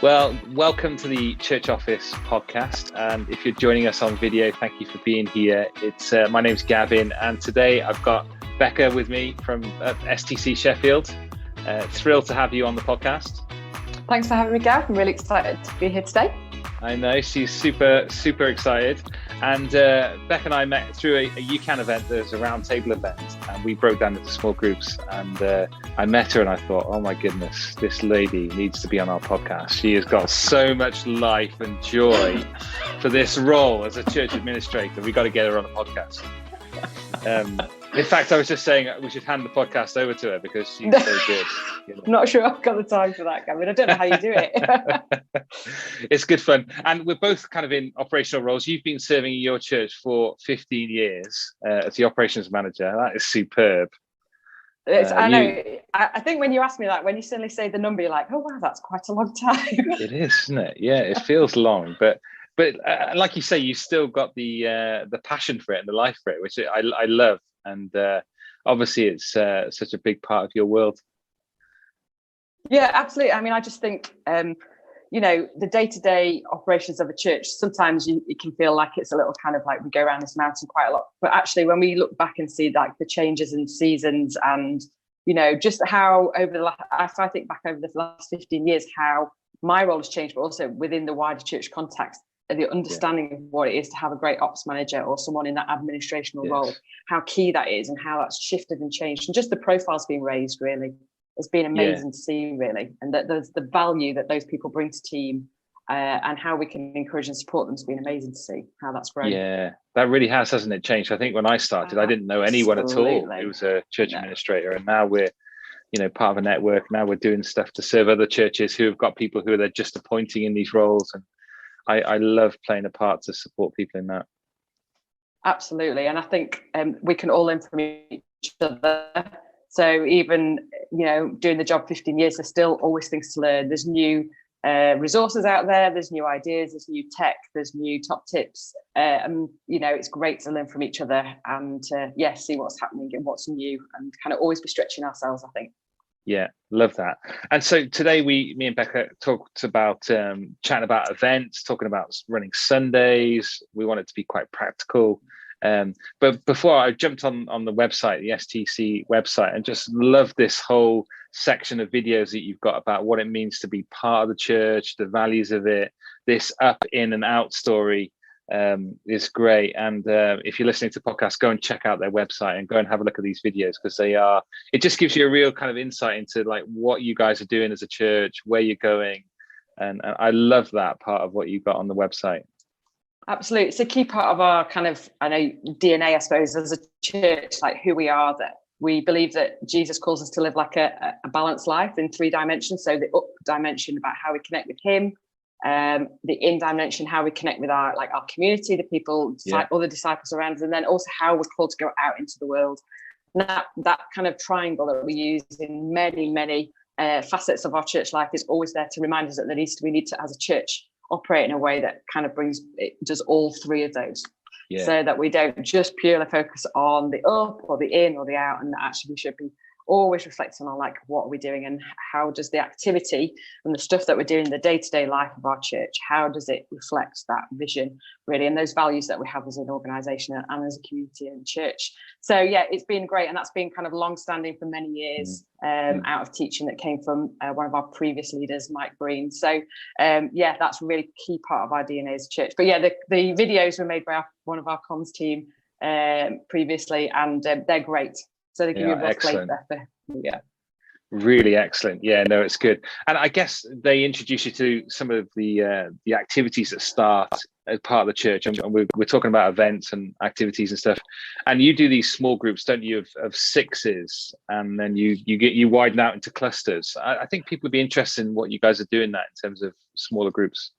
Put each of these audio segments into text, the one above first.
Well, welcome to the Church Office podcast. And if you're joining us on video, thank you for being here. My name's Gavin, and today I've got Becca with me from STC Sheffield. Thrilled to have you on the podcast. Thanks for having me, Gav. I'm really excited to be here today. I know, she's super excited. And Becca and I met through a UCAN event. There's a roundtable event, and we broke down into small groups. And I met her and I thought, oh my goodness, this lady needs to be on our podcast. She has got so much life and joy for this role as a church administrator. We got to get her on a podcast. In fact, I was just saying we should hand the podcast over to her because she's so good. You know. Not sure I've got the time for that, Gavin. I don't know how you do it. It's good fun. And we're both kind of in operational roles. You've been serving in your church for 15 years as the operations manager. That is superb. I know. I think when you ask me that, when you suddenly say the number, you're like, oh, wow, that's quite a long time. It is, isn't it? Yeah, it feels long. But like you say, you still got the passion for it and the life for it, which I love. And obviously it's such a big part of your world. Yeah, absolutely. I mean, I just think, the day-to-day operations of a church, sometimes it can feel like it's a little kind of like we go around this mountain quite a lot. But actually, when we look back and see like the changes in seasons and, just how if I think back over the last 15 years, how my role has changed, but also within the wider church context, the understanding of what it is to have a great ops manager or someone in that administrational role, how key that is and how that's shifted and changed. And just the profiles being raised really has been amazing to see, really. And that there's the value that those people bring to team and how we can encourage and support them has been amazing to see how that's grown. Yeah, that really has, hasn't it, changed? I think when I started, I didn't know anyone at all who was a church administrator. And now we're, part of a network. Now we're doing stuff to serve other churches who have got people who they're just appointing in these roles. And I love playing a part to support people in that. Absolutely. And I think we can all learn from each other. So even, doing the job 15 years, there's still always things to learn. There's new resources out there. There's new ideas. There's new tech. There's new top tips. It's great to learn from each other and, see what's happening and what's new and kind of always be stretching ourselves, I think. Yeah, love that. And so today me and Becca talked about chatting about events, talking about running Sundays. We want it to be quite practical. But before I jumped on the website, the STC website, and just love this whole section of videos that you've got about what it means to be part of the church, the values of it, this up, in and out story. Is great. And if you're listening to podcasts, go and check out their website and go and have a look at these videos because it just gives you a real kind of insight into like what you guys are doing as a church, where you're going. And I love that part of what you've got on the website. Absolutely. It's a key part of our kind of, DNA, I suppose, as a church, like who we are, that we believe that Jesus calls us to live like a balanced life in 3 dimensions. So the up dimension about how we connect with him, the in dimension, how we connect with our community, the people, other disciples around us, and then also how we're called to go out into the world. And that kind of triangle that we use in many facets of our church life is always there to remind us that we need to, as a church, operate in a way that kind of does all 3 of those. So that we don't just purely focus on the up or the in or the out, and that actually we should be always reflecting on like what are we doing and how does the activity and the stuff that we're doing in the day-to-day life of our church, how does it reflect that vision really and those values that we have as an organisation and as a community and church. So it's been great, and that's been kind of long-standing for many years out of teaching that came from one of our previous leaders, Mike Breen. So that's a really key part of our DNA as a church. But the videos were made by one of our comms team previously, and they're great. So they give you a rough flavour. Really excellent. Yeah, no, it's good. And I guess they introduce you to some of the activities that start as part of the church. And we're talking about events and activities and stuff. And you do these small groups, don't you, of 6s, and then you widen out into clusters. I think people would be interested in what you guys are doing that in terms of smaller groups.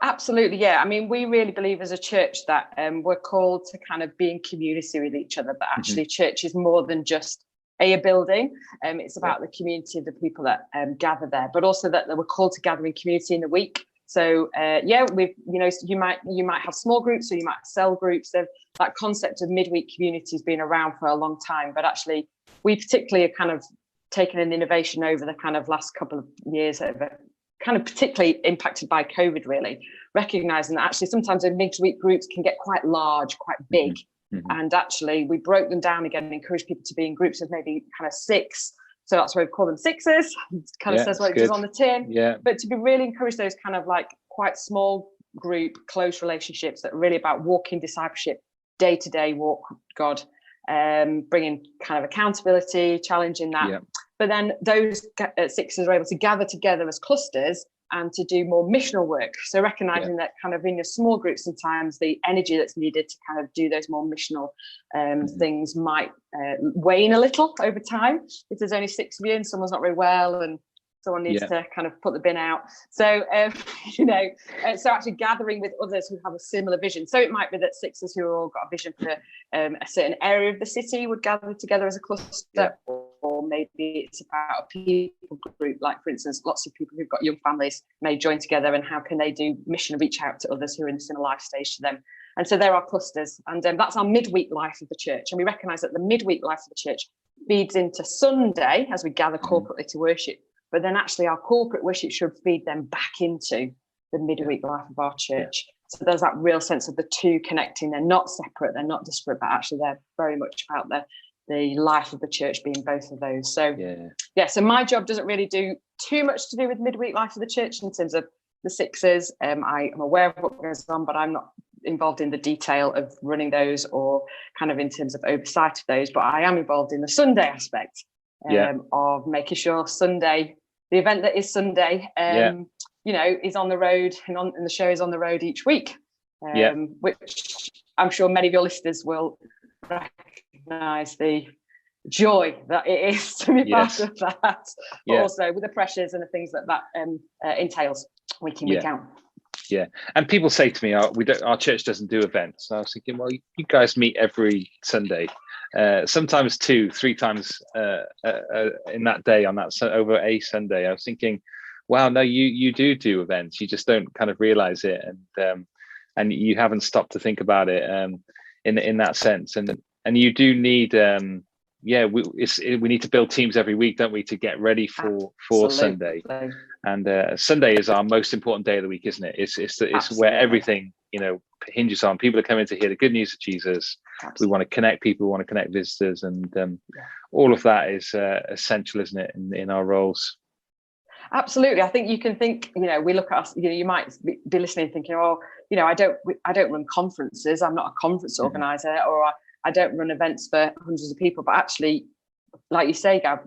Absolutely, yeah. I mean, we really believe as a church that we're called to kind of be in community with each other, but actually church is more than just a building. It's about the community of the people that gather there, but also that we're called to gather in community in the week. So we've, you might have small groups or you might have cell groups. That concept of midweek community has been around for a long time, but actually we particularly have kind of taken an innovation over the kind of last couple of years over kind of particularly impacted by COVID, really, recognizing that actually sometimes the midweek groups can get quite large, quite big. And actually we broke them down again and encouraged people to be in groups of maybe kind of 6. So that's why we call them sixes. It kind of says what it does on the tin. But to be really encourage those kind of like quite small group, close relationships that are really about walking discipleship, day-to-day walk with God, bringing kind of accountability, challenging that. But then those sixes are able to gather together as clusters and to do more missional work. So recognizing that kind of in your small groups, sometimes the energy that's needed to kind of do those more missional things might wane a little over time. If there's only 6 of you and someone's not very well and someone needs to kind of put the bin out. So, so actually gathering with others who have a similar vision. So it might be that sixes who have all got a vision for a certain area of the city would gather together as a cluster, or maybe it's about a people group, like for instance, lots of people who've got young families may join together, and how can they do mission, reach out to others who are in a similar life stage to them. And so there are clusters, and that's our midweek life of the church. And we recognise that the midweek life of the church feeds into Sunday as we gather corporately to worship. But then actually our corporate worship should feed them back into the midweek life of our church. So there's that real sense of the two connecting. They're not separate, they're not disparate, but actually they're very much about the life of the church being both of those. So so my job doesn't really do too much to do with midweek life of the church in terms of the sixes. I am aware of what goes on, but I'm not involved in the detail of running those or kind of in terms of oversight of those. But I am involved in the Sunday aspect of making sure Sunday, the event that is Sunday, is on the road and the show is on the road each week, which I'm sure many of your listeners will recognise the joy that it is to be part of that, but also with the pressures and the things that entails week in, week out. Yeah, and people say to me, our church doesn't do events. And I was thinking, well, you guys meet every Sunday. Sometimes 2-3 times in that day over a Sunday. I was thinking, wow, no, you do events. You just don't kind of realize it, and you haven't stopped to think about it in that sense. And you do need we need to build teams every week, don't we, to get ready for Sunday. And Sunday is our most important day of the week, isn't it? It's where everything hinges on. People are coming to hear the good news of Jesus. We want to connect people, we want to connect visitors, and all of that is essential, isn't it, in our roles? Absolutely. I think you can think, we look at us, you might be listening thinking, I don't run conferences, I'm not a conference organizer, or I don't run events for hundreds of people. But actually, like you say, Gav,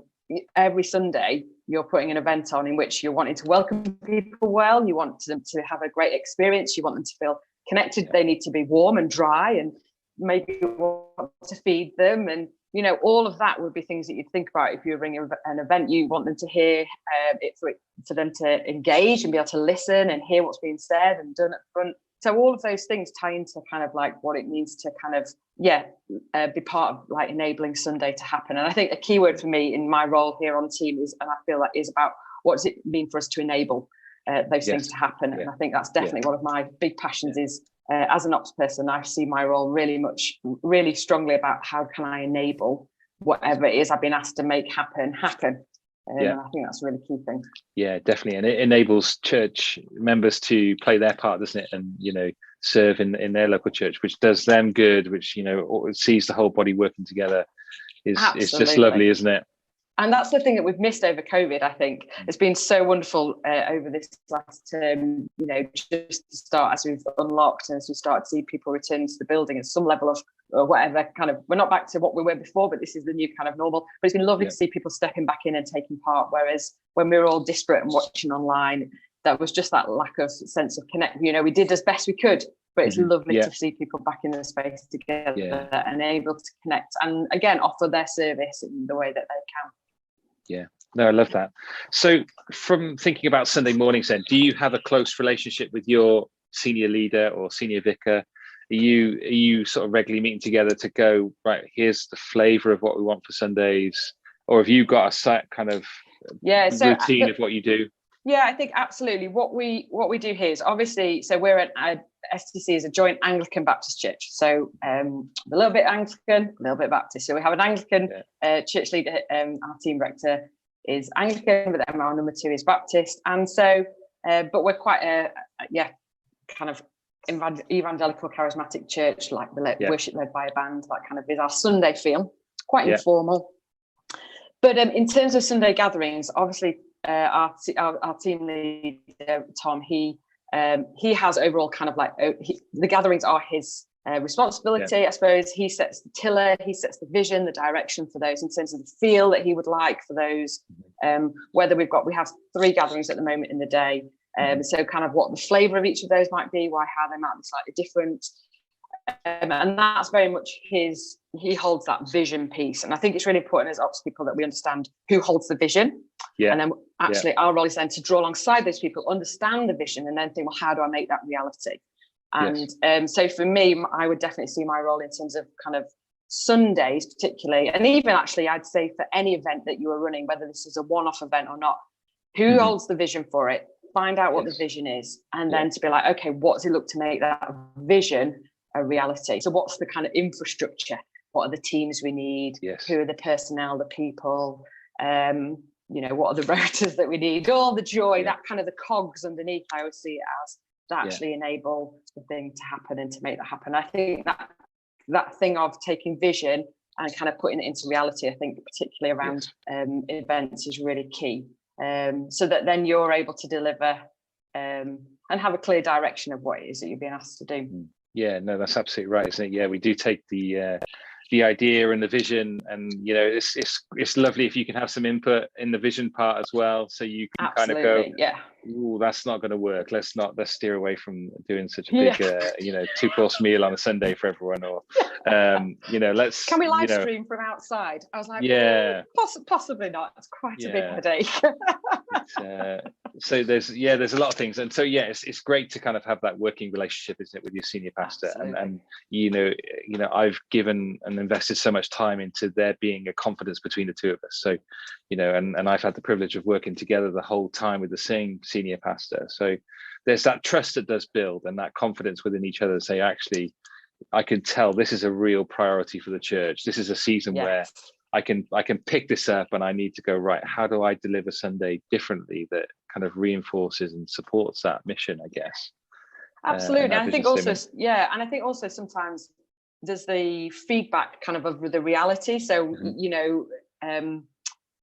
every Sunday you're putting an event on in which you're wanting to welcome people well, you want them to have a great experience, you want them to feel connected, they need to be warm and dry, and maybe you want to feed them, and all of that would be things that you'd think about if you're running an event. You want them to hear it for them to engage and be able to listen and hear what's being said and done at the front. So all of those things tie into kind of like what it means to kind of be part of like enabling Sunday to happen. And I think a key word for me in my role here on the team is, and I feel that is about what does it mean for us to enable those things to happen. And I think that's definitely one of my big passions is as an ops person, I see my role really strongly about how can I enable whatever it is I've been asked to make happen. I think that's a really key thing. Yeah, definitely. And it enables church members to play their part, doesn't it? And, serve in their local church, which does them good, which, sees the whole body working together. It's just lovely, isn't it? And that's the thing that we've missed over COVID, I think. It's been so wonderful over this last term, just to start as we've unlocked and as we start to see people return to the building at some level of whatever kind of, we're not back to what we were before, but this is the new kind of normal. But it's been lovely to see people stepping back in and taking part, whereas when we were all disparate and watching online, that was just that lack of sense of connect. We did as best we could, but it's lovely to see people back in the space together and able to connect and again offer their service in the way that they can. Yeah, no, I love that. So from thinking about Sunday mornings then, do you have a close relationship with your senior leader or senior vicar? Are you sort of regularly meeting together to go, right, here's the flavour of what we want for Sundays? Or have you got a set kind of routine of what you do? Yeah, I think absolutely. What we do here is obviously, so we're at STC is a joint Anglican Baptist church. So a little bit Anglican, a little bit Baptist. So we have an Anglican church leader. Our team director is Anglican, but then our number 2 is Baptist. And so but we're quite kind of evangelical charismatic church, like worship led by a band. That kind of is our Sunday feel, quite informal. But in terms of Sunday gatherings, obviously our team leader Tom, he has overall kind of like the gatherings are his responsibility. I suppose he sets the tiller, he sets the vision, the direction for those in terms of the feel that he would like for those. Whether we have 3 gatherings at the moment in the day, so kind of what the flavour of each of those might be, how they might be slightly different. And that's very much he holds that vision piece. And I think it's really important as ops people that we understand who holds the vision. And then actually our role is then to draw alongside those people, understand the vision, and then think, well, how do I make that reality? And so for me, I would definitely see my role in terms of kind of Sundays particularly, and even actually I'd say for any event that you are running, whether this is a one-off event or not, who holds the vision for it, find out what the vision is, and then to be like, okay, what does it look to make that vision a reality? So what's the kind of infrastructure? What are the teams we need? Who are the personnel, the people? What are the rotas that we need? All the joy, that kind of the cogs underneath, I always see it as, to actually enable the thing to happen and to make that happen. I think that thing of taking vision and kind of putting it into reality, I think particularly around events is really key. So that then you're able to deliver and have a clear direction of what it is that you're being asked to do. Yeah, no, that's absolutely right, isn't it? Yeah, we do take the idea and the vision, and it's lovely if you can have some input in the vision part as well, so you can kind of go, ooh, that's not going to work. Let's steer away from doing such a big 2-course meal on a Sunday for everyone, or let's can we live stream from outside? I was like, possibly not. It's quite a big headache. So there's a lot of things, and so it's great to kind of have that working relationship, isn't it, with your senior pastor. And I've given and invested so much time into there being a confidence between the two of us. So and I've had the privilege of working together the whole time with the same senior pastor. So there's that trust that does build, and that confidence within each other to say, actually, I can tell this is a real priority for the church. This is a season where I can pick this up, and I need to go, right, how do I deliver Sunday differently that kind of reinforces and supports that mission, I guess. Absolutely. And I think also sometimes there's the feedback kind of the reality. So,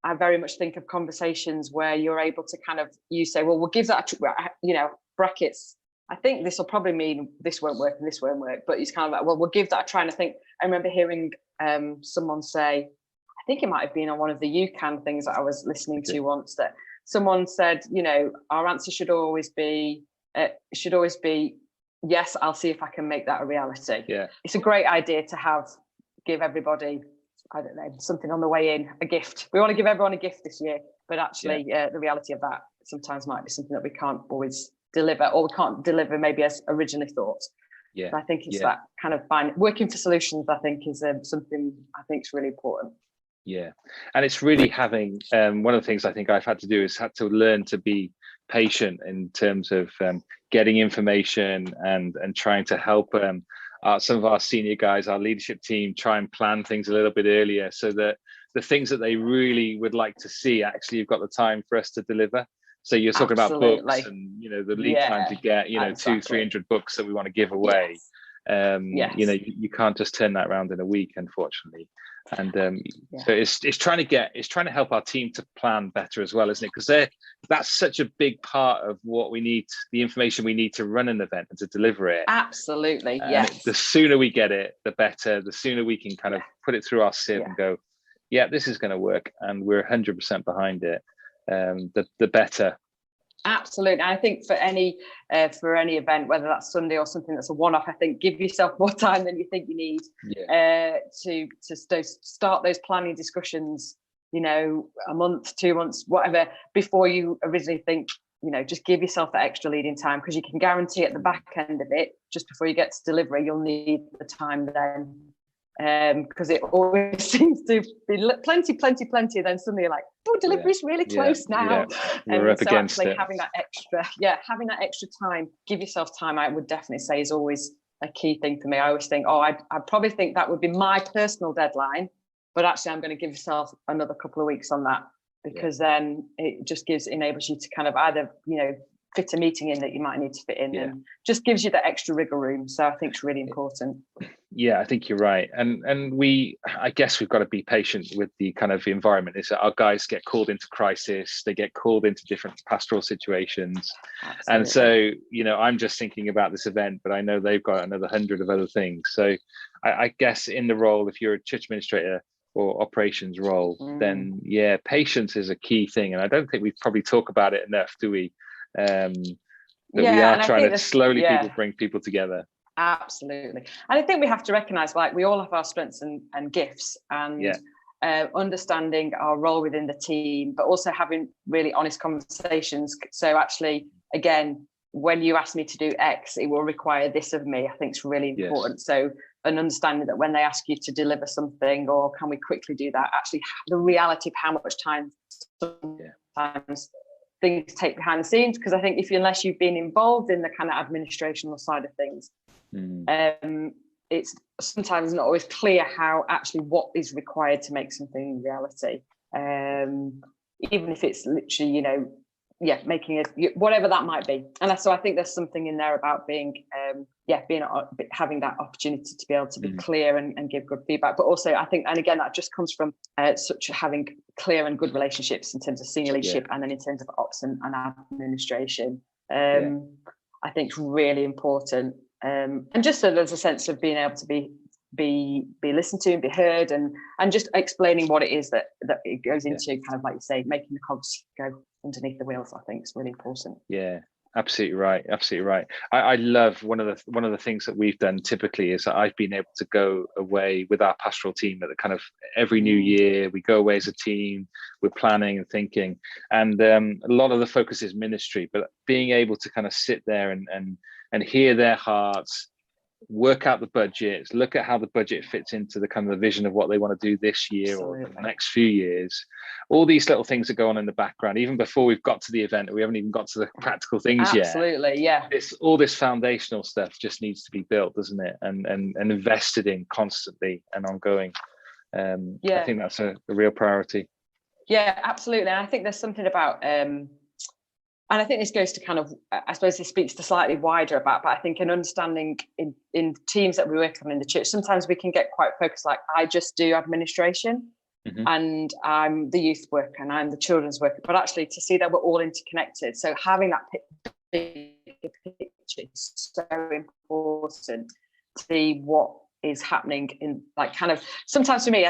I very much think of conversations where you're able to kind of, you say, well, we'll give that, brackets. I think this will probably mean this won't work and this won't work, but it's kind of like, well, we'll give that a try. And I think I remember hearing someone say, I think it might have been on one of the UCAN things that I was listening to once, that someone said, our answer should always be, yes, I'll see if I can make that a reality. It's a great idea to give everybody, I don't know, something on the way in, a gift. We want to give everyone a gift this year, but actually the reality of that sometimes might be something that we can't always deliver, or we can't deliver maybe as originally thought. So I think it's that kind of working for solutions, I think, is something I think is really important. And it's really having one of the things I think I've had to do is had to learn to be patient in terms of getting information and trying to help some of our senior guys, our leadership team, try and plan things a little bit earlier, so that the things that they really would like to see, actually, you've got the time for us to deliver. So you're talking about books and the lead time to get 200-300 books that we want to give away. You can't just turn that around in a week, unfortunately. And so it's trying to help our team to plan better as well, isn't it? Because that's such a big part of what we need, the information we need to run an event and to deliver it. Absolutely, The sooner we get it, the better. The sooner we can kind of put it through our sieve and go, this is going to work, and we're 100% behind it. The better. Absolutely. I think for any event, whether that's Sunday or something that's a one-off, I think give yourself more time than you think you need to start those planning discussions, a month, 2 months, whatever, before you originally think, just give yourself that extra leading time, because you can guarantee at the back end of it, just before you get to delivery, you'll need the time then. Because it always seems to be plenty, then suddenly you're like, delivery's really close now. We're up against it. Having that extra time, give yourself time, I would definitely say, is always a key thing for me. I always think, I'd probably think that would be my personal deadline, but actually I'm going to give yourself another couple of weeks on that, because then it just enables you to kind of either, fit a meeting in that you might need to fit in, and just gives you that extra wriggle room. So I think it's really important. Yeah, I think you're right. And I guess we've got to be patient with the kind of environment. Is that our guys get called into crisis, they get called into different pastoral situations. Absolutely. And so, you know, I'm just thinking about this event, but I know they've got another 100 of other things. So I guess in the role, if you're a church administrator or operations role, then patience is a key thing. And I don't think we probably talk about it enough, do we? That we are trying to slowly bring people together. Absolutely. And I think we have to recognize, like, we all have our strengths and gifts, and understanding our role within the team, but also having really honest conversations. So actually, again, when you ask me to do X, it will require this of me. I think it's really important. So an understanding that when they ask you to deliver something, or can we quickly do that, actually the reality of how much time sometimes things take behind the scenes. Because I think unless you've been involved in the kind of administrational side of things, it's sometimes not always clear how actually what is required to make something reality, even if it's literally, you know, making it whatever that might be. And so I think there's something in there about being having that opportunity to be able to be clear and give good feedback. But also I think, and again, that just comes from having clear and good relationships in terms of senior leadership, and then in terms of ops and administration. I think it's really important. And just so there's a sense of being able to be listened to and be heard, and just explaining what it is that it goes into, kind of like you say, making the cogs go underneath the wheels. I think is really important. Yeah, absolutely right. I love one of the things that we've done typically is that I've been able to go away with our pastoral team at the kind of every new year. We go away as a team, we're planning and thinking, and a lot of the focus is ministry, but being able to kind of sit there and hear their hearts, work out the budgets, look at how the budget fits into the kind of the vision of what they want to do this year or the next few years. All these little things that go on in the background, even before we've got to the event, we haven't even got to the practical things yet. Absolutely, yeah. All this foundational stuff just needs to be built, doesn't it? And invested in constantly and ongoing. I think that's a real priority. Yeah, absolutely. And I think there's something about and I think this goes to kind of, I suppose this speaks to slightly wider about, but I think an understanding in teams that we work on in the church, sometimes we can get quite focused, like I just do administration and I'm the youth worker and I'm the children's worker, but actually to see that we're all interconnected. So having that big picture is so important to see what is happening in, like, kind of, sometimes for me,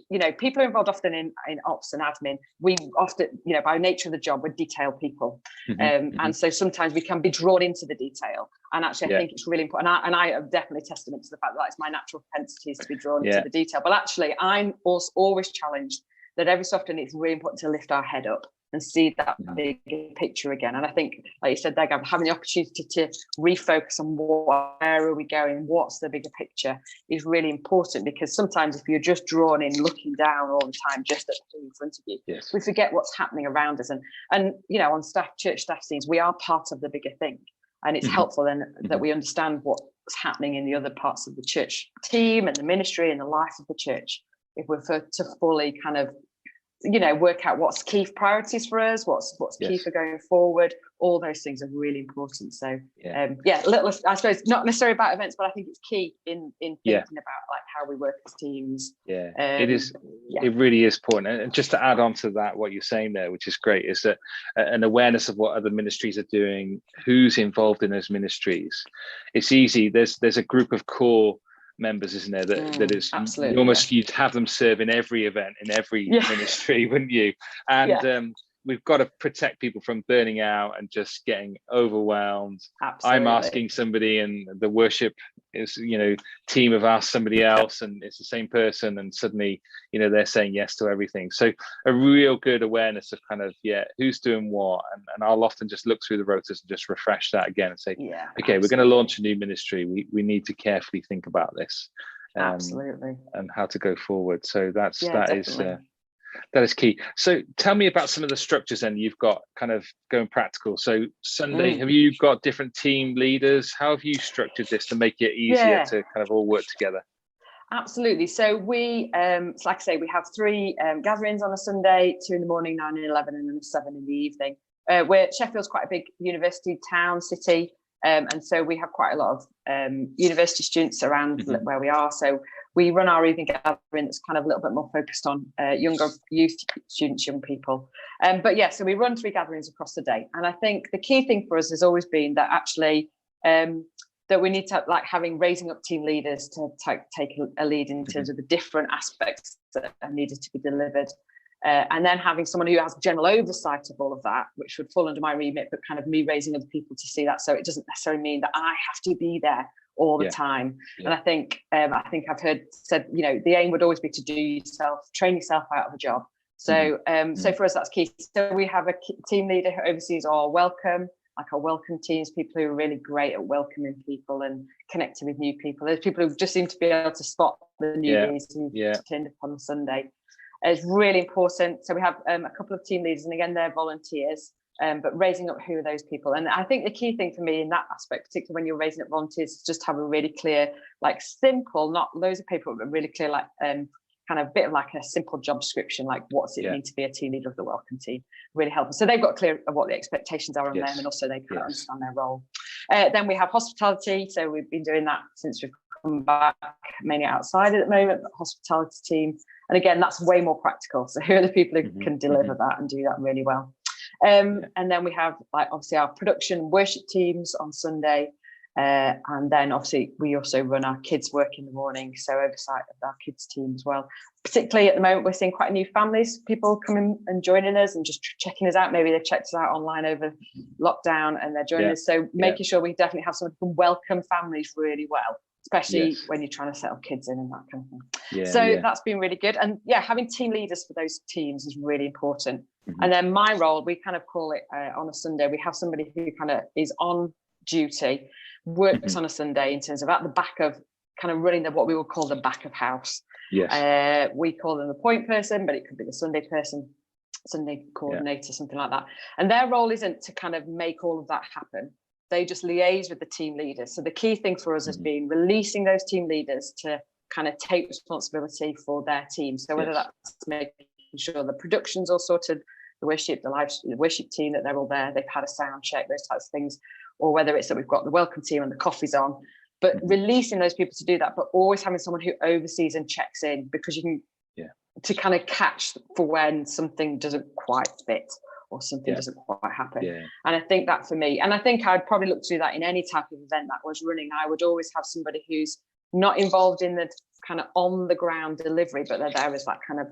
you know, people are involved often in ops and admin. We often, you know, by nature of the job, we're detail people, and so sometimes we can be drawn into the detail, and actually I think it's really important, and I am definitely testament to the fact that it's my natural propensity is to be drawn into the detail, but actually I'm also always challenged that every so often it's really important to lift our head up and see that big picture again. And I think, like you said there, Gavin, having the opportunity to refocus on where are we going, what's the bigger picture, is really important, because sometimes if you're just drawn in looking down all the time just at the thing in front of you, we forget what's happening around us. And you know, on church staff teams, we are part of the bigger thing, and it's helpful then that we understand what's happening in the other parts of the church team and the ministry and the life of the church, if we're to fully kind of, you know, work out what's key priorities for us, what's key for going forward. All those things are really important. So little, I suppose not necessarily about events, but I think it's key in thinking about like how we work as teams. It is. It really is important. And just to add on to that, what you're saying there, which is great, is that an awareness of what other ministries are doing, who's involved in those ministries. It's easy. There's a group of core members, isn't there, that is almost you'd have them serve in every event in every ministry, wouldn't you? And we've got to protect people from burning out and just getting overwhelmed. I'm asking somebody and the worship is, you know, team have asked somebody else and it's the same person, and suddenly, you know, they're saying yes to everything. So a real good awareness of kind of who's doing what, and I'll often just look through the rotas and just refresh that again and say, okay, we're going to launch a new ministry, we need to carefully think about this, and how to go forward. So that is key. So tell me about some of the structures then you've got kind of going practical. So Sunday, have you got different team leaders? How have you structured this to make it easier to kind of all work together? Absolutely. So we, like I say, we have 3 gatherings on a Sunday, 2 in the morning, 9 and 11, and then 7 in the evening. Sheffield's quite a big university town, city. And so we have quite a lot of university students around where we are. So we run our evening gathering that's kind of a little bit more focused on younger youth students, young people. But yeah, so we run 3 gatherings across the day. And I think the key thing for us has always been that actually that we need to raising up team leaders to take a lead in terms of the different aspects that are needed to be delivered. And then having someone who has general oversight of all of that, which would fall under my remit, but kind of me raising other people to see that. So it doesn't necessarily mean that I have to be there all the time. And I think I've heard said, the aim would always be to train yourself out of a job. So so for us, that's key. So we have a team leader who oversees our welcome, like our welcome teams, people who are really great at welcoming people and connecting with new people. There's people who just seem to be able to spot the newbies who turned up on a Sunday. It's really important. So we have a couple of team leaders, and again, they're volunteers, but raising up who are those people. And I think the key thing for me in that aspect, particularly when you're raising up volunteers, is just have a really clear, simple, not loads of paper, but really clear, kind of bit of like a simple job description, like what's it mean to be a team leader of the welcome team, really helpful. So they've got clear of what the expectations are on them, and also they kind of understand their role. Then we have hospitality. So we've been doing that since we've come back, mainly outside at the moment, but hospitality team. And again, that's way more practical. So who are the people who can deliver that and do that really well? And then we have obviously our production worship teams on Sunday. And then obviously we also run our kids work in the morning, so oversight of our kids team as well. Particularly at the moment, we're seeing quite a new families, people coming and joining us and just checking us out. Maybe they checked us out online over lockdown and they're joining us. So making sure we definitely have someone who can welcome families really well, especially when you're trying to settle kids in and that kind of thing. So that's been really good. And having team leaders for those teams is really important. And then my role, we kind of call it on a Sunday, we have somebody who kind of is on duty, works on a Sunday in terms of at the back of kind of running what we would call the back of house. We call them the point person, but it could be the Sunday person, Sunday coordinator, something like that. And their role isn't to kind of make all of that happen. They just liaise with the team leaders. So the key thing for us has been releasing those team leaders to kind of take responsibility for their team. So whether that's making sure the production's all sorted, the worship team, that they're all there, they've had a sound check, those types of things, or whether it's that we've got the welcome team and the coffee's on, but releasing those people to do that, but always having someone who oversees and checks in, because you can to kind of catch for when something doesn't quite fit or something doesn't quite happen. And I think that for me, and I think I'd probably look to do that in any type of event that was running, I would always have somebody who's not involved in the kind of on the ground delivery, but they're there as that kind of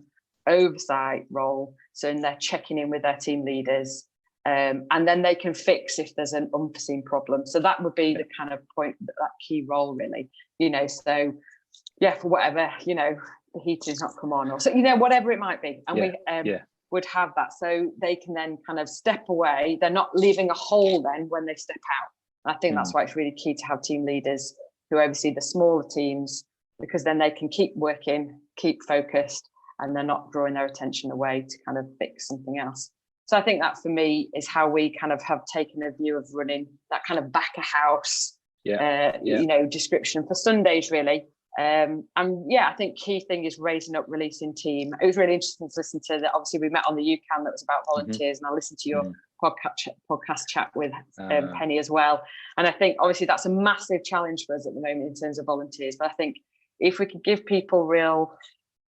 oversight role. So they're checking in with their team leaders, and then they can fix if there's an unforeseen problem. So that would be the kind of point, that key role really, so for whatever, the heating's not come on, or so, whatever it might be. And we would have that, so they can then kind of step away. They're not leaving a hole then when they step out. I think that's why it's really key to have team leaders who oversee the smaller teams, because then they can keep working, keep focused, and they're not drawing their attention away to kind of fix something else. So I think that for me is how we kind of have taken a view of running that kind of back of house, description for Sundays really. And I think key thing is raising up, releasing team. It was really interesting to listen to that. Obviously we met on the UCAN that was about volunteers, and I listened to your podcast chat with Penny as well. And I think obviously that's a massive challenge for us at the moment in terms of volunteers. But I think if we could give people real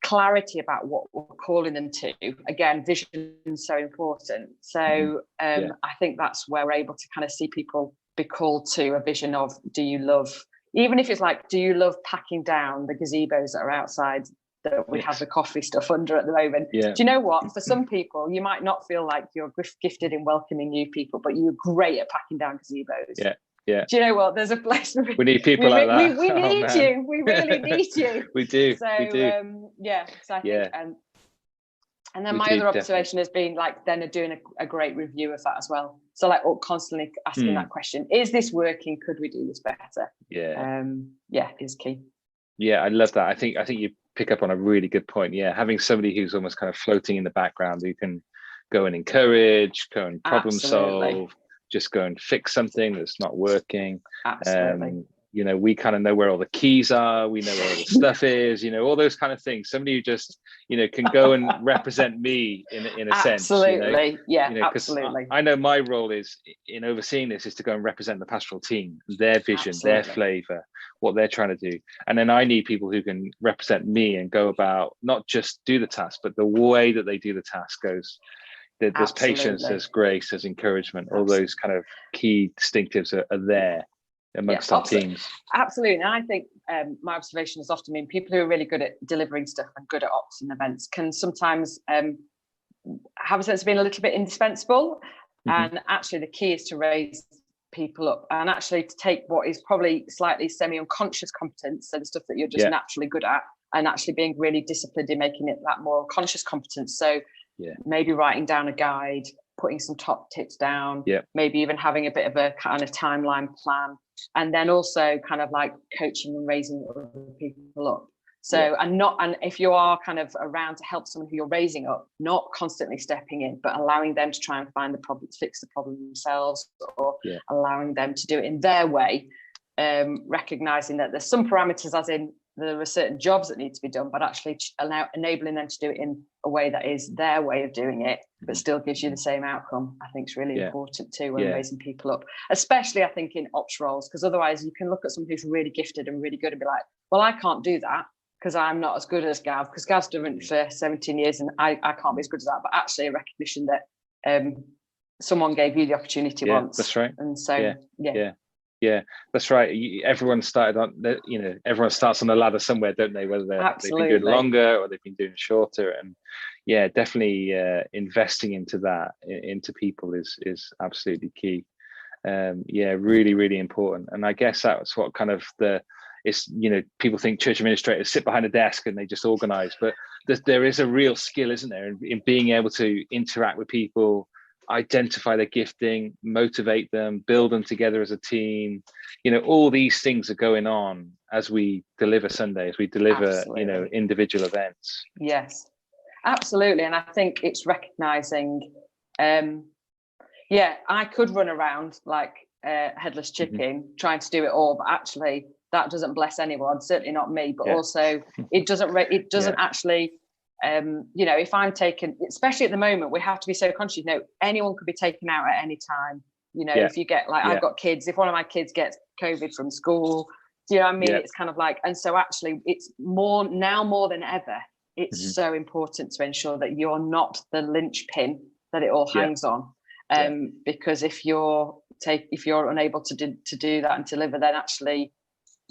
clarity about what we're calling them to, again, vision is so important. So I think that's where we're able to kind of see people be called to a vision of, do you love, even if it's like, do you love packing down the gazebos that are outside that we have the coffee stuff under at the moment? Do you know what? For some people, you might not feel like you're gifted in welcoming new people, but you're great at packing down gazebos. Do you know what? There's a place for we need people like that. We need you. We really need you. We do. So we do. So I think and then my other observation has been then doing a great review of that as well. So constantly asking that question: is this working? Could we do this better? Is key. I love that. I think you pick up on a really good point. Having somebody who's almost kind of floating in the background, who can go and encourage, go and problem solve, just go and fix something that's not working. Absolutely. we kind of know where all the keys are, we know where all the stuff is, all those kind of things. Somebody who just, can go and represent me in a sense. Absolutely. Yeah, because absolutely. I know my role is in overseeing this is to go and represent the pastoral team, their vision, their flavor, what they're trying to do. And then I need people who can represent me and go about not just do the task, but the way that they do the task goes. There's patience, there's grace, there's encouragement. All those kind of key distinctives are there amongst our teams. Absolutely. And I think my observation has often been people who are really good at delivering stuff and good at ops and events can sometimes have a sense of being a little bit indispensable. And actually the key is to raise people up and actually to take what is probably slightly semi-unconscious competence, so the stuff that you're just naturally good at, and actually being really disciplined in making it that more conscious competence. So maybe writing down a guide, putting some top tips down, maybe even having a bit of a kind of timeline plan, and then also kind of like coaching and raising other people up. So and if you are kind of around to help someone who you're raising up, not constantly stepping in, but allowing them to try and find the problem, fix the problem themselves, or allowing them to do it in their way, recognizing that there's some parameters, as in there are certain jobs that need to be done, but actually enabling them to do it in a way that is their way of doing it, but still gives you the same outcome, I think is really important too when raising people up, especially I think in ops roles, because otherwise you can look at someone who's really gifted and really good and be like, well, I can't do that because I'm not as good as Gav, because Gav's done it for 17 years and I can't be as good as that. But actually a recognition that someone gave you the opportunity once. That's right. And so, Yeah, that's right. Everyone started on, everyone starts on the ladder somewhere, don't they? Whether they've been doing longer or they've been doing shorter. And definitely investing into that, into people is absolutely key. Really, really important. And I guess that's what kind of people think church administrators sit behind a desk and they just organize, but there is a real skill, isn't there, in being able to interact with people, identify their gifting, motivate them, build them together as a team. All these things are going on as we deliver Sunday, as we deliver, individual events. Yes, absolutely. And I think it's recognizing, I could run around like headless chicken trying to do it all, but actually that doesn't bless anyone, certainly not me, but also it doesn't actually, if I'm taken, especially at the moment, we have to be so conscious, anyone could be taken out at any time. If you get I've got kids, if one of my kids gets COVID from school, do you know what I mean? It's kind of like, and so actually it's more than ever, it's so important to ensure that you're not the linchpin that it all hangs on. Because if you're unable to do that and deliver, then actually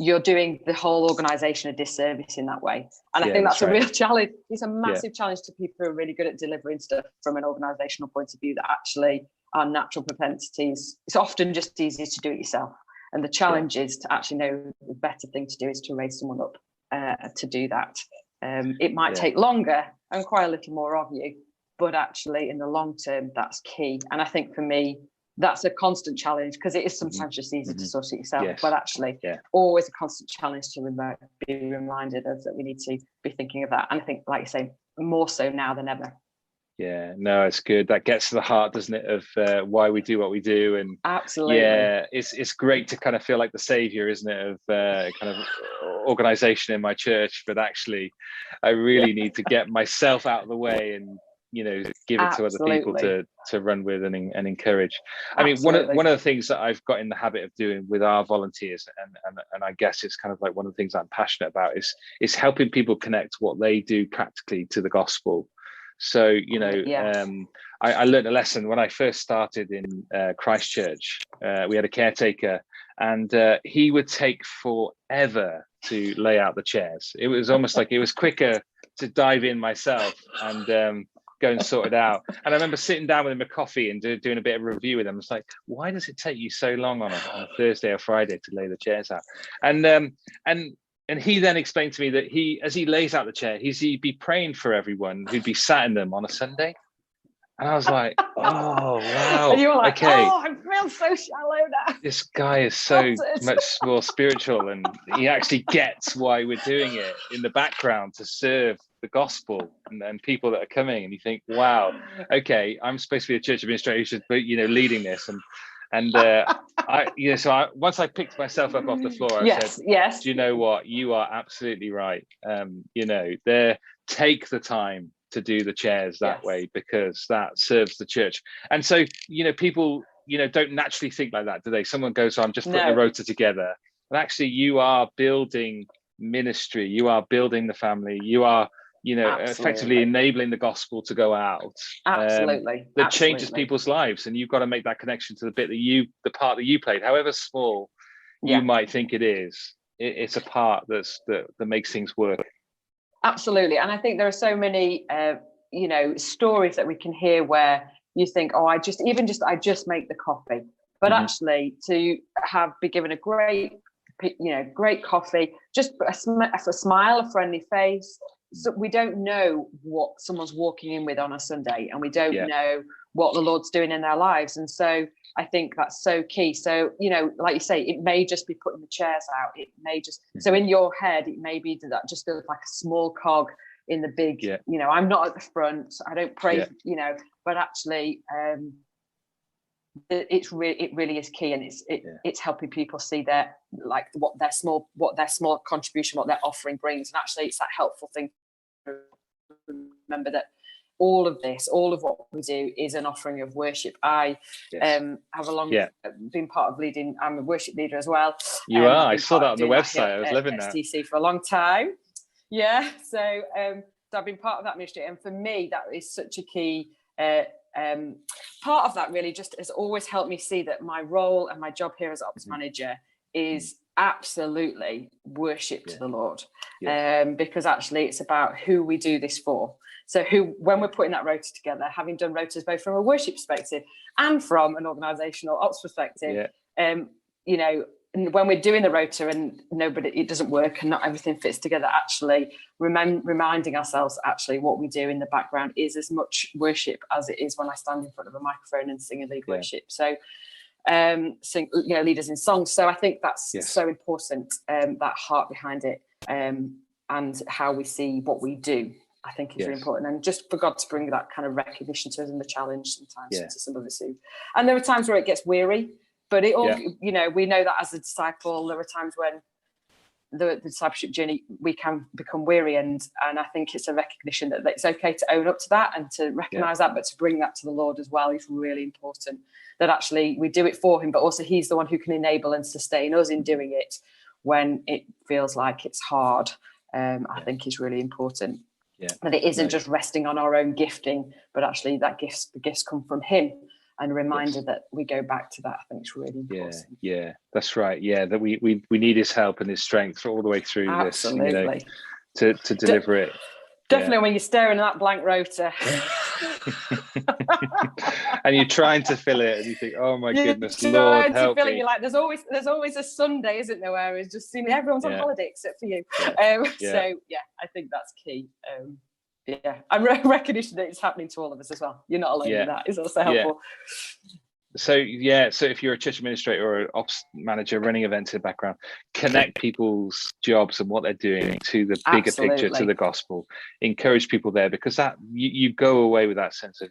you're doing the whole organization a disservice in that way. And I think that's a real challenge. It's a massive challenge to people who are really good at delivering stuff from an organizational point of view, that actually our natural propensities, it's often just easier to do it yourself. And the challenge is to actually know the better thing to do is to raise someone up to do that. It might take longer and require a little more of you, but actually in the long term, that's key. And I think for me, that's a constant challenge, because it is sometimes just easy to sort it yourself, but actually always a constant challenge to be reminded of that we need to be thinking of that. And I think, like you say, more so now than ever. Yeah, no, it's good. That gets to the heart, doesn't it, of why we do what we do. And absolutely, it's great to kind of feel like the savior, isn't it, of kind of organization in my church. But actually, I really need to get myself out of the way and give it to other people to run with and encourage. I mean, one of the things that I've got in the habit of doing with our volunteers, and I guess it's kind of like one of the things I'm passionate about, is helping people connect what they do practically to the gospel. So I learned a lesson when I first started in Christchurch. We had a caretaker, and he would take forever to lay out the chairs. It was almost like it was quicker to dive in myself and go and sort it out. And I remember sitting down with him a coffee and doing a bit of a review with him. It's like, why does it take you so long on a Thursday or Friday to lay the chairs out? And he then explained to me that as he lays out the chair, he'd be praying for everyone who'd be sat in them on a Sunday. And I was like, oh, wow. And you were like, okay. Oh, I feel so shallow now. This guy is so much more spiritual, and he actually gets why we're doing it in the background to serve the gospel and people that are coming. And you think, wow, okay, I'm supposed to be a church administrator, but leading this. And once I picked myself up off the floor, I said, yes. Do you know what? You are absolutely right. Take the time to do the chairs that way, because that serves the church. And so, people, don't naturally think like that, do they? Someone goes, I'm just putting a rota together. But actually, you are building ministry. You are building the family. You are, effectively enabling the gospel to go out. That changes people's lives. And you've got to make that connection to the part that you played, however small you might think it is. It's a part that makes things work. Absolutely. And I think there are so many, stories that we can hear where you think, oh, I just make the coffee. But actually to be given a great coffee, just a smile, a friendly face. So we don't know what someone's walking in with on a Sunday, and we don't know what the Lord's doing in their lives. And so I think that's so key. So, like you say, it may just be putting the chairs out. It may just, so in your head, it may be that just feels like a small cog in the big, I'm not at the front. I don't pray, but actually, it really is key, and it's helping people see what their small contribution, what their offering brings. And actually it's that helpful thing to remember that all of what we do is an offering of worship. I have been part of leading. I'm a worship leader as well. You are. I saw that on the website. I was living there. STC for a long time. Yeah. So I've been part of that ministry, and for me, that is such a key part of that. Really, just has always helped me see that my role and my job here as ops manager is absolutely worship to the Lord, because actually it's about who we do this for. So when we're putting that rota together, having done rotas both from a worship perspective and from an organisational ops perspective, when we're doing the rota and it doesn't work and not everything fits together, actually reminding ourselves actually what we do in the background is as much worship as it is when I stand in front of a microphone and sing and lead worship. So leaders in songs. So I think that's so important, that heart behind it, and how we see what we do, I think is really important. And just for God to bring that kind of recognition to us in the challenge sometimes to some of us who, and there are times where it gets weary, but it all, we know that as a disciple, there are times when the discipleship journey, we can become weary. And I think it's a recognition that it's okay to own up to that and to recognize that, but to bring that to the Lord as well is really important, that actually we do it for him, but also he's the one who can enable and sustain us in doing it when it feels like it's hard. I think is really important. That it isn't just resting on our own gifting, but actually the gifts come from him. And a reminder that we go back to that, I think, is really important. Yeah, that's right. Yeah, that we need his help and his strength all the way through this, to deliver it. Definitely when you're staring at that blank rota. And you're trying to fill it and you think, oh my goodness, Lord, help me. You're like, there's always a Sunday, isn't there, where it's just seeming everyone's on holiday except for you. So I think that's key. And recognition that it's happening to all of us as well. You're not alone in that is also helpful. So if you're a church administrator or an ops manager running events in the background, connect people's jobs and what they're doing to the bigger picture, to the gospel. Encourage people there, because that you go away with that sense of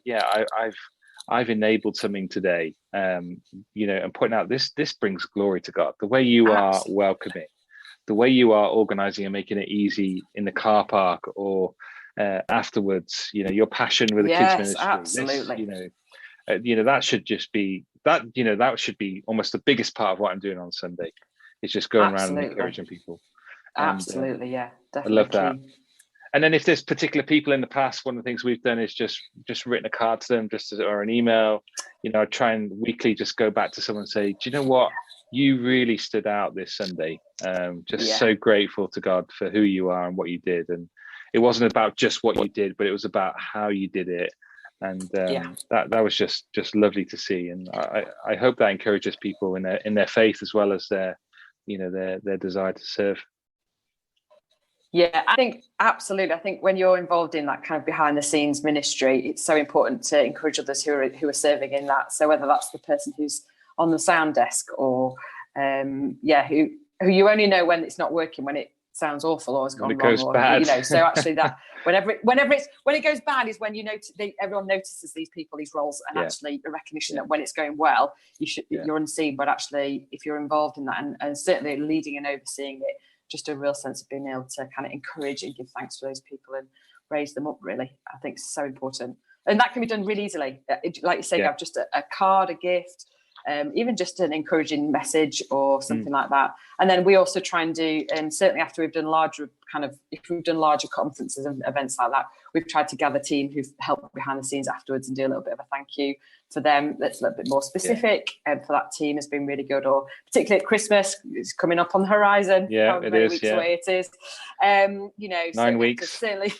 I've enabled something today, and point out this brings glory to God. The way you are welcoming, the way you are organising and making it easy in the car park or afterwards, your passion with the kids ministry. Absolutely. That should just be that should be almost the biggest part of what I'm doing on Sunday. It's just going around and encouraging people. Absolutely, definitely. I love that. And then if there's particular people in the past, one of the things we've done is just written a card to them, or an email. I try and weekly just go back to someone and say, do you know what? You really stood out this Sunday. So grateful to God for who you are and what you did. And it wasn't about just what you did, but it was about how you did it. And that was just lovely to see. And I hope that encourages people in their faith as well as their desire to serve. Yeah, I think absolutely. I think when you're involved in that kind of behind the scenes ministry, it's so important to encourage others who are serving in that. So whether that's the person who's on the sound desk or who you only know when it's not working, when it sounds awful or has When gone it wrong, goes or bad. so actually that when it goes bad is when everyone notices these people, these roles, and actually a recognition that when it's going well, you're unseen, but actually if you're involved in that and certainly leading and overseeing it, just a real sense of being able to kind of encourage and give thanks to those people and raise them up, really, I think is so important. And that can be done really easily. Like you say, Gav, just a card, a gift, even just an encouraging message or something like that. And then we also try and do, and certainly after we've done larger conferences and events like that, we've tried to gather team who've helped behind the scenes afterwards and do a little bit of a thank you for them. That's a little bit more specific. And for that team has been really good. Or particularly at Christmas, it's coming up on the horizon. Yeah, it is. Weeks away it is. 9 weeks. Certainly.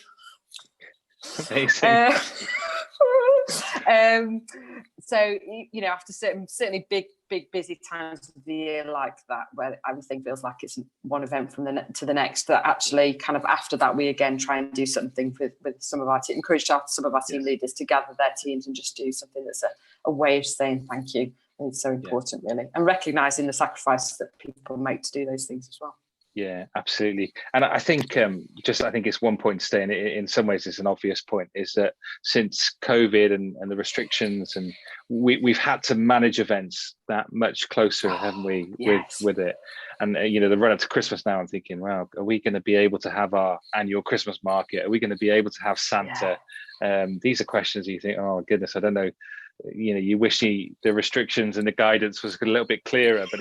Amazing. So after certainly big busy times of the year like that, where everything feels like it's one event from to the next, that actually kind of after that we again try and do something with some of our team, encourage some of our team leaders to gather their teams and just do something that's a way of saying thank you. And it's so important, really, and recognizing the sacrifices that people make to do those things as well. Yeah, absolutely. And I think I think it's one point to stay, and in some ways it's an obvious point, is that since COVID and the restrictions, and we've had to manage events that much closer, haven't we, with it? And the run up to Christmas now, I'm thinking, wow, are we going to be able to have our annual Christmas market? Are we going to be able to have Santa? These are questions you think, oh goodness, I don't know. You wish the restrictions and the guidance was a little bit clearer, but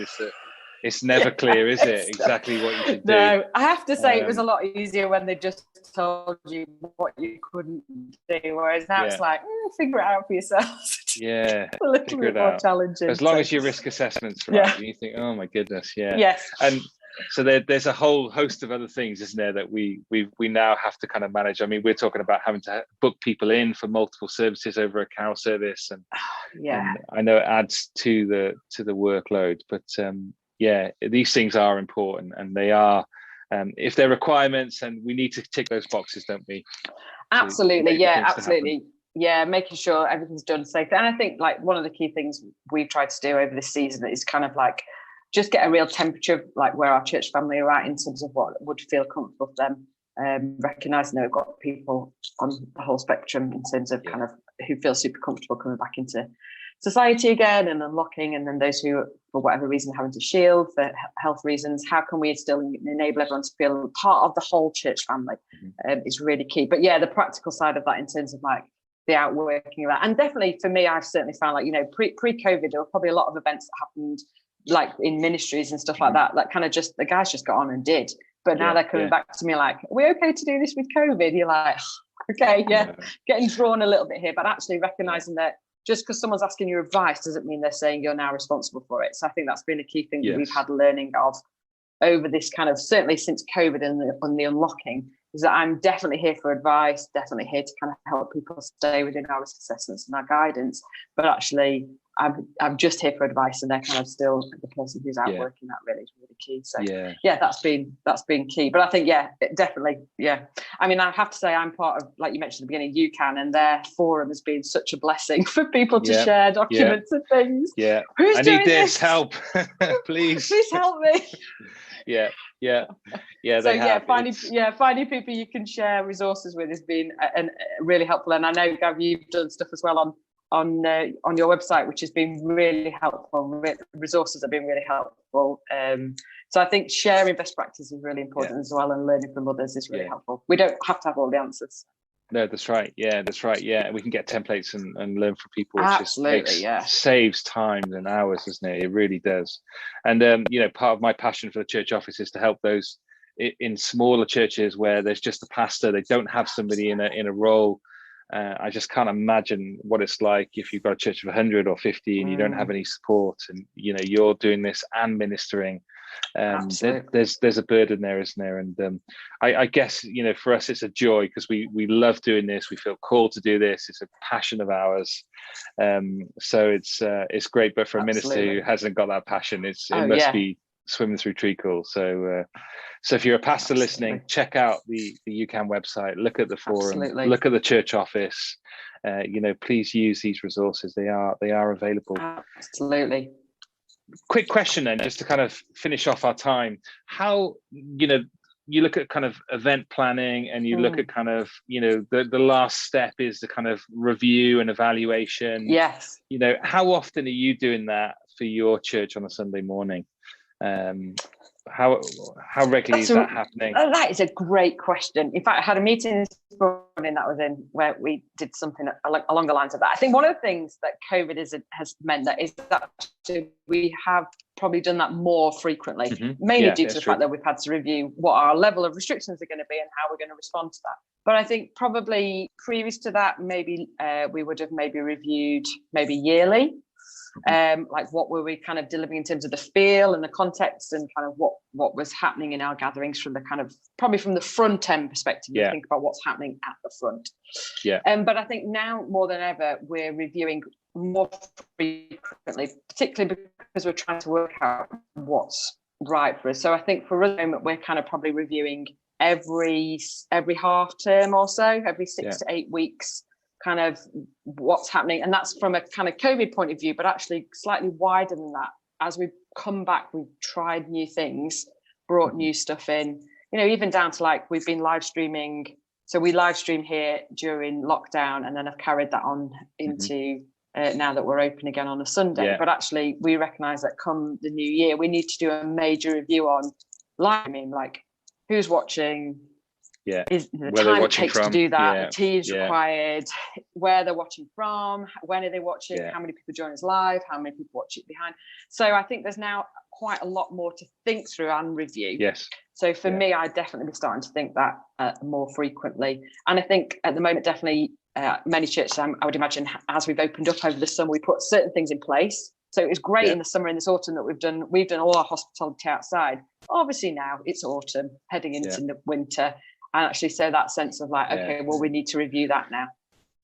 it's never clear, is it? Exactly what you should do. No, I have to say it was a lot easier when they just told you what you couldn't do, whereas now it's like, figure it out for yourselves. Yeah, a little bit more challenging. As long as your risk assessment's right, you think, oh my goodness, Yes. And so there's a whole host of other things, isn't there, that we now have to kind of manage. I mean, we're talking about having to book people in for multiple services over a carol service, and I know it adds to the workload, but these things are important, and they are, if they're requirements, and we need to tick those boxes, don't we? Absolutely, absolutely. Yeah, making sure everything's done safe. And I think like one of the key things we've tried to do over this season is kind of like just get a real temperature of like where our church family are at in terms of what would feel comfortable for them. Recognising that we've got people on the whole spectrum in terms of kind of who feel super comfortable coming back into society again and unlocking, and then those who for whatever reason having to shield for health reasons. How can we still enable everyone to feel part of the whole church family? Is really key. But the practical side of that in terms of like the outworking of that, and definitely for me, I've certainly found like pre-COVID there were probably a lot of events that happened like in ministries and stuff like that kind of just the guys just got on and did, but now they're coming back to me like, are we okay to do this with COVID? You're like, okay, getting drawn a little bit here, but actually recognizing that just because someone's asking your advice doesn't mean they're saying you're now responsible for it. So I think that's been a key thing that we've had learning of over this kind of, certainly since COVID and the unlocking, is that I'm definitely here for advice, definitely here to kind of help people stay within our risk assessments and our guidance, but actually I'm just here for advice, and they're kind of still the person who's out working. That really is really key. So that's been key. But I think definitely. I mean, I have to say I'm part of, like you mentioned at the beginning, UCAN, and their forum has been such a blessing for people to share documents and things. Yeah, who's I doing need this help, please. Please help me. So finding people you can share resources with has been really helpful. And I know, Gav, you've done stuff as well on your website, which has been really helpful. Resources have been really helpful. So I think sharing best practice is really important as well, and learning from others is really helpful. We don't have to have all the answers. No, that's right. Yeah, that's right. Yeah, we can get templates and learn from people, which absolutely saves time and hours, doesn't it? It really does. And part of my passion for the church office is to help those in smaller churches where there's just a pastor. They don't have somebody in a role. I just can't imagine what it's like if you've got a church of 100 or 50 and you don't have any support, and you're doing this and ministering. There's a burden there, isn't there? And I guess for us it's a joy because we love doing this. We feel called to do this. It's a passion of ours. So it's great. But for a minister who hasn't got that passion, it must be swimming through treacle. So if you're a pastor listening, check out the UCAN website, look at the forum, look at the church office. Please use these resources. They are available. Absolutely. Quick question then, just to kind of finish off our time. How you look at kind of event planning, and you look at kind of, the last step is the kind of review and evaluation. Yes. How often are you doing that for your church on a Sunday morning? How regularly is that happening? That is a great question. In fact, I had a meeting this morning that was in where we did something along the lines of that. I think one of the things that COVID has meant that is that we have probably done that more frequently, mainly due to the fact that we've had to review what our level of restrictions are going to be and how we're going to respond to that. But I think probably previous to that, maybe we would have maybe reviewed maybe yearly. Like what were we kind of delivering in terms of the feel and the context, and kind of what was happening in our gatherings from the kind of probably from the front end perspective. You think about what's happening at the front. But I think now more than ever we're reviewing more frequently, particularly because we're trying to work out what's right for us. So I think for us at the moment we're kind of probably reviewing every half term or so, every 6 to 8 weeks, kind of what's happening. And that's from a kind of COVID point of view, but actually slightly wider than that. As we've come back, we've tried new things, brought new stuff in, even down to like we've been live streaming. So we live stream here during lockdown, and then I've carried that on into now that we're open again on a Sunday. But actually we recognise that come the new year, we need to do a major review on live streaming, like who's watching, is the where time it takes to do that, the teams required, where they're watching from, when are they watching, how many people join us live, how many people watch it behind. So I think there's now quite a lot more to think through and review. So for me, I'd definitely be starting to think that more frequently. And I think at the moment, definitely many churches, I would imagine, as we've opened up over the summer, we put certain things in place. So it was great in the summer and this autumn that we've done all our hospitality outside. Obviously now it's autumn, heading into the winter. And actually, so that sense of like, okay, well, we need to review that now.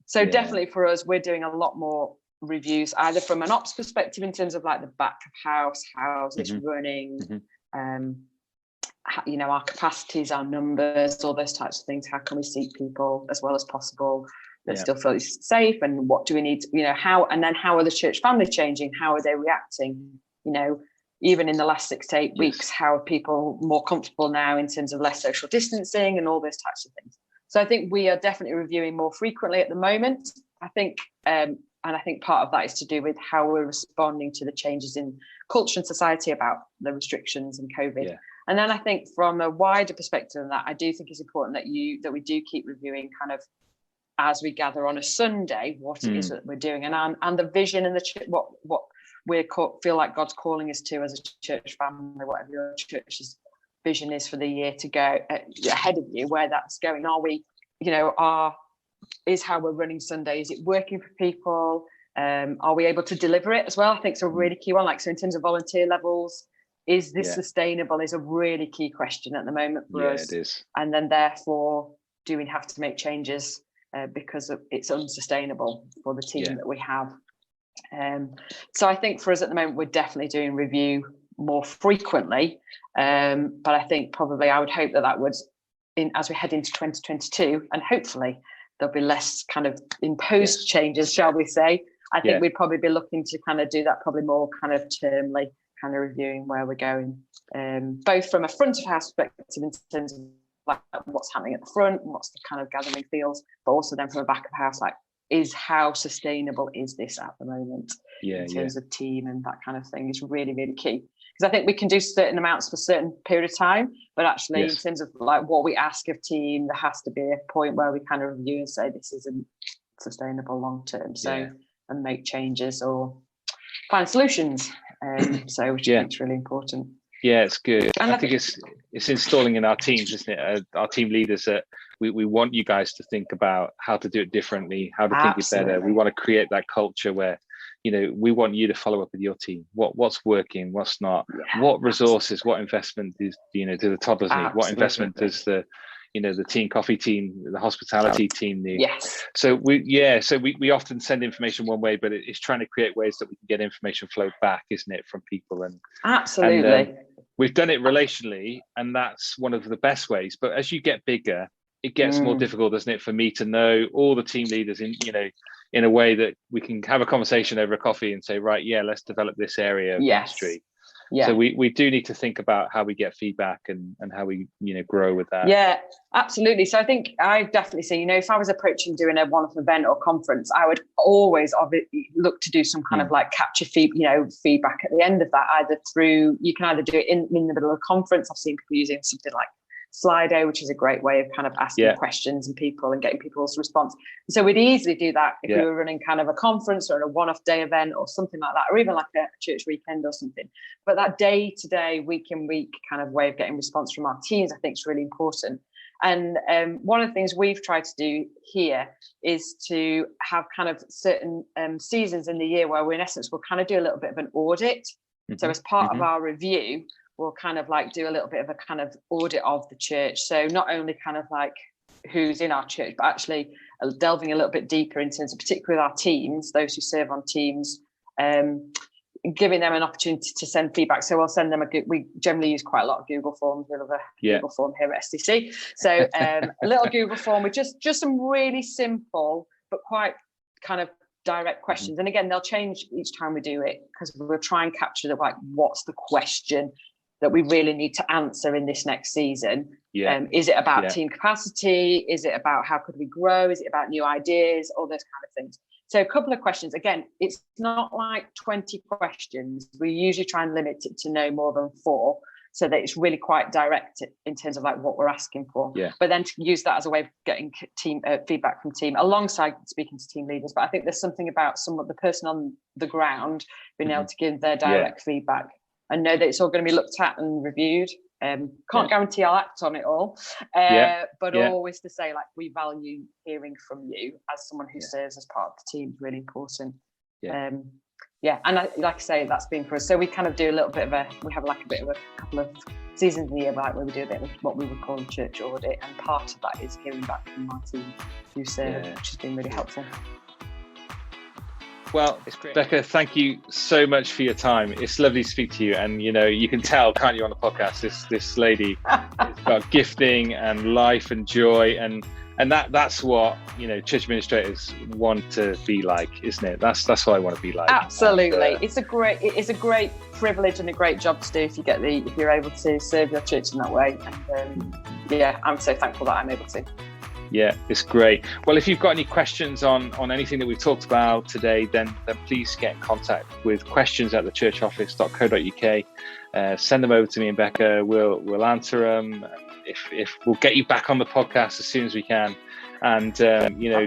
So definitely for us, we're doing a lot more reviews, either from an ops perspective in terms of like the back of house, how's it's running, our capacities, our numbers, all those types of things. How can we seat people as well as possible that still feel safe? And what do we need to, how are the church family changing? How are they reacting? Even in the last 6 to 8 weeks, how are people more comfortable now in terms of less social distancing and all those types of things? So I think we are definitely reviewing more frequently at the moment. I think, and I think part of that is to do with how we're responding to the changes in culture and society about the restrictions and COVID. And then I think from a wider perspective of that, I do think it's important that we do keep reviewing kind of as we gather on a Sunday what it is that we're doing, and the vision and what we feel like God's calling us to as a church family, whatever your church's vision is for the year to go ahead of you, where that's going. Are we, is how we're running Sunday, is it working for people? Are we able to deliver it as well? I think it's a really key one. Like, so in terms of volunteer levels, is this sustainable is a really key question at the moment for us. It is. And then therefore, do we have to make changes because it's unsustainable for the team that we have? So I think for us at the moment, we're definitely doing review more frequently. But I think probably I would hope that would, as we head into 2022, and hopefully there'll be less kind of imposed changes, shall we say. I think we'd probably be looking to kind of do that probably more kind of termly, kind of reviewing where we're going, both from a front of house perspective in terms of like what's happening at the front, what's the kind of gathering feels, but also then from a back of house, like, how sustainable is this at the moment in terms of team and that kind of thing is really, really key. Because I think we can do certain amounts for a certain period of time, but actually in terms of like what we ask of team, there has to be a point where we kind of review and say this isn't sustainable long term. So and make changes or find solutions. So which I think is really important. Yeah, it's good. And I think it's installing in our teams, isn't it? Our team leaders that we want you guys to think about how to do it differently, how to think it better. We want to create that culture where, we want you to follow up with your team. What's working, what's not, what resources, what investment do the toddlers need? What investment does the teen coffee team, the hospitality team need? So we often send information one way, but it's trying to create ways that we can get information flow back, isn't it, from people? And absolutely. We've done it relationally, and that's one of the best ways. But as you get bigger, it gets more difficult, doesn't it, for me to know all the team leaders in a way that we can have a conversation over a coffee and say, right, let's develop this area of ministry. So we do need to think about how we get feedback and how we, grow with that. Yeah, absolutely. So I think I definitely see, if I was approaching doing a one-off event or conference, I would always look to do some kind of like capture feedback at the end of that, you can either do it in the middle of a conference. I've seen people using something like Slido, which is a great way of kind of asking questions and getting people's response. So we'd easily do that if we were running kind of a conference or a one-off day event or something like that, or even like a church weekend or something. But that day-to-day, week-in-week kind of way of getting response from our teams, I think is really important. And one of the things we've tried to do here is to have kind of certain seasons in the year where we, in essence, will kind of do a little bit of an audit. So as part of our review, we'll kind of like do a little bit of a kind of audit of the church. So not only kind of like who's in our church, but actually delving a little bit deeper in terms of, particularly with our teams, those who serve on teams, giving them an opportunity to send feedback. So we'll send them we generally use quite a lot of Google Forms. We love a Google form here at STC. So a little Google form with just some really simple, but quite kind of direct questions. And again, they'll change each time we do it, because we'll try and capture what's the question that we really need to answer in this next season. Is it about team capacity? Is it about how could we grow? Is it about new ideas? All those kind of things. So a couple of questions. Again, it's not like 20 questions. We usually try and limit it to no more than 4, so that it's really quite direct in terms of like what we're asking for. But then to use that as a way of getting team feedback from team alongside speaking to team leaders. But I think there's something about the person on the ground being able to give their direct feedback and know that it's all going to be looked at and reviewed. Can't guarantee I'll act on it all, but always to say, like, we value hearing from you as someone who serves as part of the team is really important. And like I say, that's been for us. So we kind of do a little bit of we have like a bit of a couple of seasons in the year, where we do a bit of what we would call a church audit, and part of that is hearing back from our team who serve, which has been really helpful. Well, Becca, thank you so much for your time. It's lovely to speak to you. And, you can tell, can't you, on the podcast, this lady has got gifting and life and joy. And that's what, church administrators want to be like, isn't it? That's what I want to be like. Absolutely. And, it's a great privilege and a great job to do if you're able to serve your church in that way. And I'm so thankful that I'm able to. Yeah, it's great. Well, if you've got any questions on anything that we've talked about today, then please get in contact with questions@thechurchoffice.co.uk. Send them over to me and Becca. We'll answer them. If we'll get you back on the podcast as soon as we can, and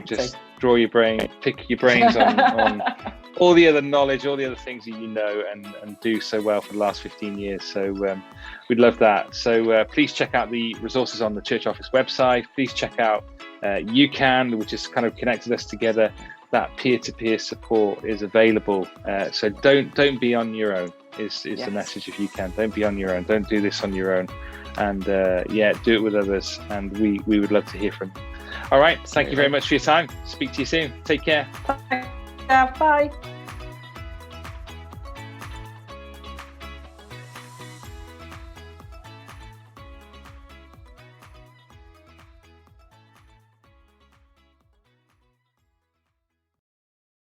just draw your brain, pick your brains on all the other knowledge, all the other things that and do so well for the last 15 years. So we'd love that. So please check out the resources on the Church Office website. Please check out UCAN, which has kind of connected us together. That peer-to-peer support is available. So don't be on your own is the message if you can. Don't be on your own. Don't do this on your own. And do it with others. And we would love to hear from you. All right. Thank you very much for your time. Speak to you soon. Take care. Bye.